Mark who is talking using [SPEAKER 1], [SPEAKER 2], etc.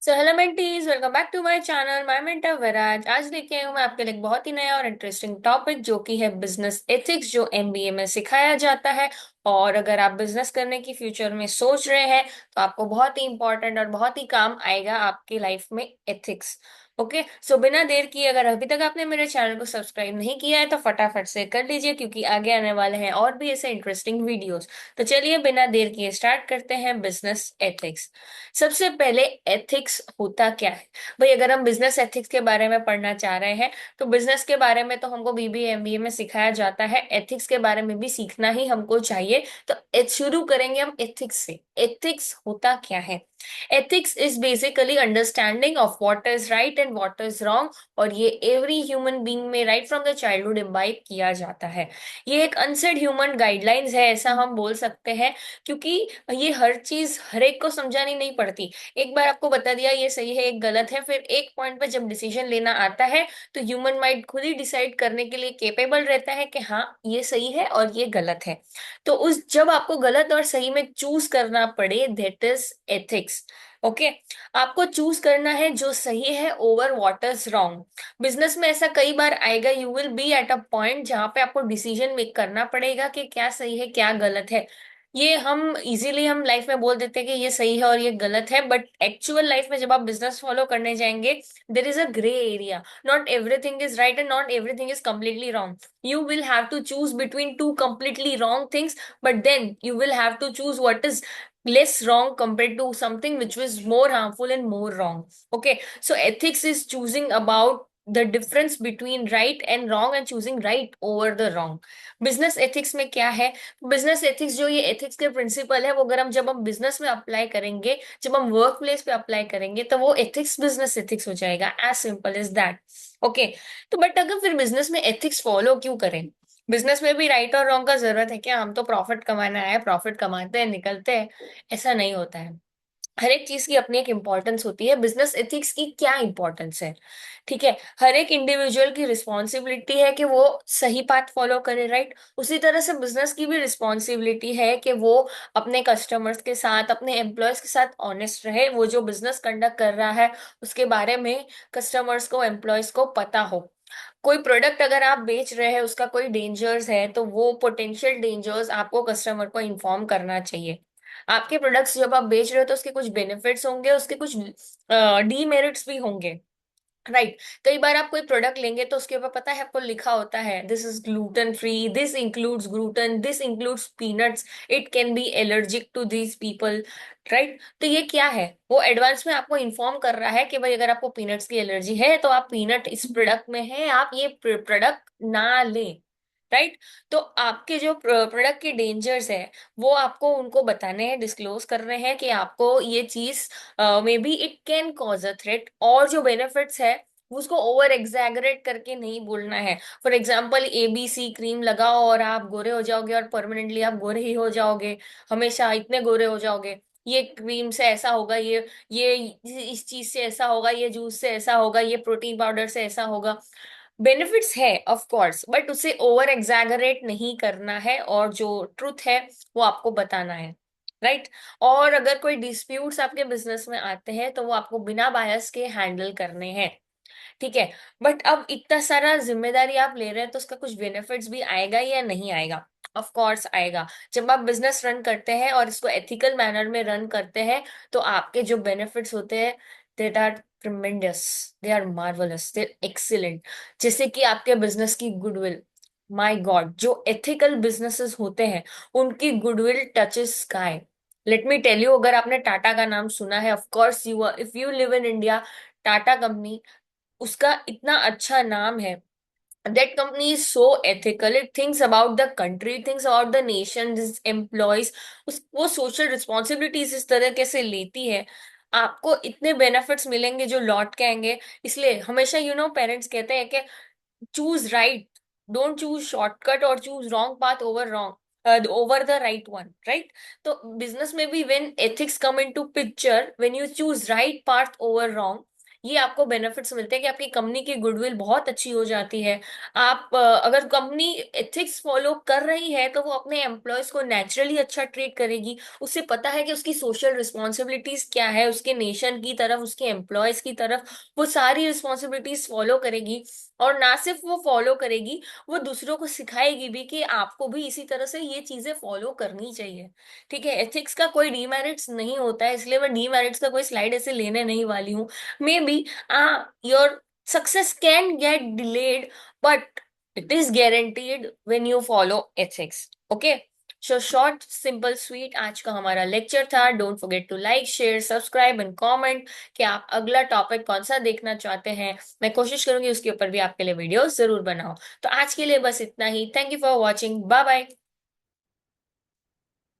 [SPEAKER 1] So hello mentees, welcome back to my channel my mentor Viraj. आज लेके आई हूँ मैं आपके लिए एक बहुत ही नया और इंटरेस्टिंग टॉपिक जो कि है बिजनेस एथिक्स, जो एमबीए में सिखाया जाता है। और अगर आप बिजनेस करने की फ्यूचर में सोच रहे हैं तो आपको बहुत ही इंपॉर्टेंट और बहुत ही काम आएगा आपकी लाइफ में एथिक्स। ओके, सो बिना देर किए, अगर अभी तक आपने मेरे चैनल को सब्सक्राइब नहीं किया है तो फटाफट से कर लीजिए, क्योंकि आगे आने वाले हैं और भी ऐसे इंटरेस्टिंग वीडियोस। तो चलिए बिना देर किए स्टार्ट करते हैं बिजनेस एथिक्स। सबसे पहले एथिक्स होता क्या है? भाई, अगर हम बिजनेस एथिक्स के बारे में पढ़ना चाह रहे हैं तो बिजनेस के बारे में तो हमको बीबीए एमबीए में सिखाया जाता है, एथिक्स के बारे में भी सीखना ही हमको चाहिए। तो शुरू करेंगे हम एथिक्स से। एथिक्स होता क्या है? Ethics is basically understanding of what is right and what is wrong, और ये एवरी ह्यूमन बीइंग में right from the childhood imbibe किया जाता है। ये एक अनसेड ह्यूमन गाइडलाइंस है, ऐसा हम बोल सकते हैं, क्योंकि ये हर चीज हर एक को समझानी नहीं पड़ती। एक बार आपको बता दिया ये सही है एक गलत है, फिर एक पॉइंट पे जब डिसीजन लेना आता है तो ह्यूमन माइंड खुद ही डिसाइड करने के लिए केपेबल रहता है कि हाँ, ये सही है और ये गलत है। तो उस जब आपको गलत और सही में चूज करना पड़े, दैट इज एथिक्स। ओके, आपको चूज करना है जो सही है over what is wrong. Business में ऐसा कई बार आएगा, you will be at a point जहां पे आपको डिसीजन मेक करना पड़ेगा कि क्या सही है क्या गलत है। ये हम इजीली हम लाइफ में बोल देते हैं कि ये सही है और ये गलत है, बट एक्चुअल लाइफ में जब आप बिजनेस फॉलो करने जाएंगे, there is a grey area. Not everything is right and not everything is completely wrong. You will have to choose between two completely wrong things, but then you will have to choose what is less wrong compared to something which was more harmful and more wrong. Okay, so ethics is choosing about the difference between right and wrong and choosing right over the wrong. Business ethics में क्या है? Business ethics, जो ये ethics के principal है, वो अगर हम जब हम बिजनेस में अप्लाई करेंगे, जब हम वर्क प्लेस पे अप्लाई करेंगे, तो वो एथिक्स बिजनेस एथिक्स हो जाएगा। As simple is that. Okay, तो बट अगर फिर बिजनेस में एथिक्स फॉलो क्यों करें? बिजनेस में भी राइट और रॉन्ग का जरूरत है क्या? हम तो प्रॉफिट कमाना है, प्रॉफिट कमाते हैं निकलते हैं, ऐसा नहीं होता है। हर एक चीज की अपनी एक इंपॉर्टेंस होती है। बिजनेस एथिक्स की क्या इंपॉर्टेंस है? ठीक है, हर एक इंडिविजुअल की रिस्पॉन्सिबिलिटी है कि वो सही पाथ फॉलो करे, राइट? उसी तरह से बिजनेस की भी रिस्पॉन्सिबिलिटी है कि वो अपने कस्टमर्स के साथ, अपने एम्प्लॉयज के साथ ऑनेस्ट रहे। वो जो बिजनेस कंडक्ट कर रहा है उसके बारे में कस्टमर्स को, एम्प्लॉयज को पता हो। कोई प्रोडक्ट अगर आप बेच रहे हैं, उसका कोई डेंजर्स है, तो वो पोटेंशियल डेंजर्स आपको कस्टमर को इन्फॉर्म करना चाहिए। आपके प्रोडक्ट्स जब आप बेच रहे हो तो उसके कुछ बेनिफिट्स होंगे, उसके कुछ डीमेरिट्स भी होंगे, राइट? कई बार आप कोई प्रोडक्ट लेंगे तो उसके ऊपर पता है, आपको लिखा होता है this is gluten free, this includes gluten, this includes peanuts, it can be allergic to these people, right? तो ये क्या है? वो एडवांस में आपको इन्फॉर्म कर रहा है कि भाई, अगर आपको पीनट्स की एलर्जी है तो आप पीनट इस प्रोडक्ट में है, आप ये प्रोडक्ट ना लें, राइट? तो आपके जो प्रोडक्ट के डेंजर्स है वो आपको उनको बताने हैं, डिस्क्लोज कर रहे हैं कि आपको ये चीज may be it can cause a threat. और जो बेनिफिट्स है उसको ओवर एग्जैगरेट करके नहीं बोलना है। फॉर एग्जाम्पल, एबीसी क्रीम लगाओ और आप गोरे हो जाओगे, और परमानेंटली आप गोरे ही हो जाओगे, हमेशा इतने गोरे हो जाओगे। ये क्रीम से ऐसा होगा, ये इस चीज से ऐसा होगा, ये जूस से ऐसा होगा, ये प्रोटीन पाउडर से ऐसा होगा। बेनिफिट्स है ऑफ कोर्स, बट उसे ओवर एग्जैगरेट नहीं करना है, और जो ट्रुथ है वो आपको बताना है, राइट? और अगर कोई डिस्प्यूट्स आपके बिजनेस में आते हैं तो वो आपको बिना बायस के हैंडल करने हैं, ठीक है? बट अब इतना सारा जिम्मेदारी आप ले रहे हैं तो उसका कुछ बेनिफिट्स भी आएगा या नहीं आएगा? ऑफ कोर्स आएगा। जब आप बिजनेस रन करते हैं और इसको एथिकल मैनर में रन करते हैं तो आपके जो बेनिफिट्स होते हैं, they are tremendous, they are marvellous, they excellent. जैसे कि आपके बिजनेस की गुडविल, माय गॉड, जो एथिकल बिजनेसेस होते हैं उनकी goodwill touches sky. Let me tell you, अगर आपने टाटा का नाम सुना है, of course you, if you live in India, Tata company, उसका इतना अच्छा नाम है। That company is so ethical. It thinks about the country, it thinks about the nation, its employees. उस वो सोशल रिस्पॉन्सिबिलिटीज इस तरह कैसे लेती है, आपको इतने बेनिफिट्स मिलेंगे जो लौट के आएंगे। इसलिए हमेशा पेरेंट्स कहते हैं कि choose right, don't choose shortcut और choose wrong path over wrong, over the right one, right? तो बिजनेस में भी when ethics come into picture, when you choose right path over wrong, ये आपको बेनिफिट्स मिलते हैं कि आपकी कंपनी की गुडविल बहुत अच्छी हो जाती है। आप अगर कंपनी एथिक्स फॉलो कर रही है तो वो अपने एम्प्लॉयज को नेचुरली अच्छा ट्रीट करेगी। उसे पता है कि उसकी सोशल रिस्पॉन्सिबिलिटीज क्या है, उसके नेशन की तरफ, उसके एम्प्लॉयज की तरफ वो सारी रिस्पॉन्सिबिलिटीज फॉलो करेगी। और ना सिर्फ वो फॉलो करेगी, वो दूसरों को सिखाएगी भी कि आपको भी इसी तरह से ये चीजें फॉलो करनी चाहिए। ठीक है, एथिक्स का कोई डीमेरिट्स नहीं होता है, इसलिए मैं डीमेरिट्स का कोई स्लाइड ऐसे लेने नहीं वाली हूँ। May be your success can get delayed, but it is guaranteed when you follow ethics. Okay, so short simple sweet आज का हमारा लेक्चर था। Don't forget to like, share, subscribe and comment कि आप अगला टॉपिक कौन सा देखना चाहते हैं। मैं कोशिश करूंगी उसके ऊपर भी आपके लिए वीडियो जरूर बनाऊं। तो आज के लिए बस इतना ही। Thank you for watching. Bye bye.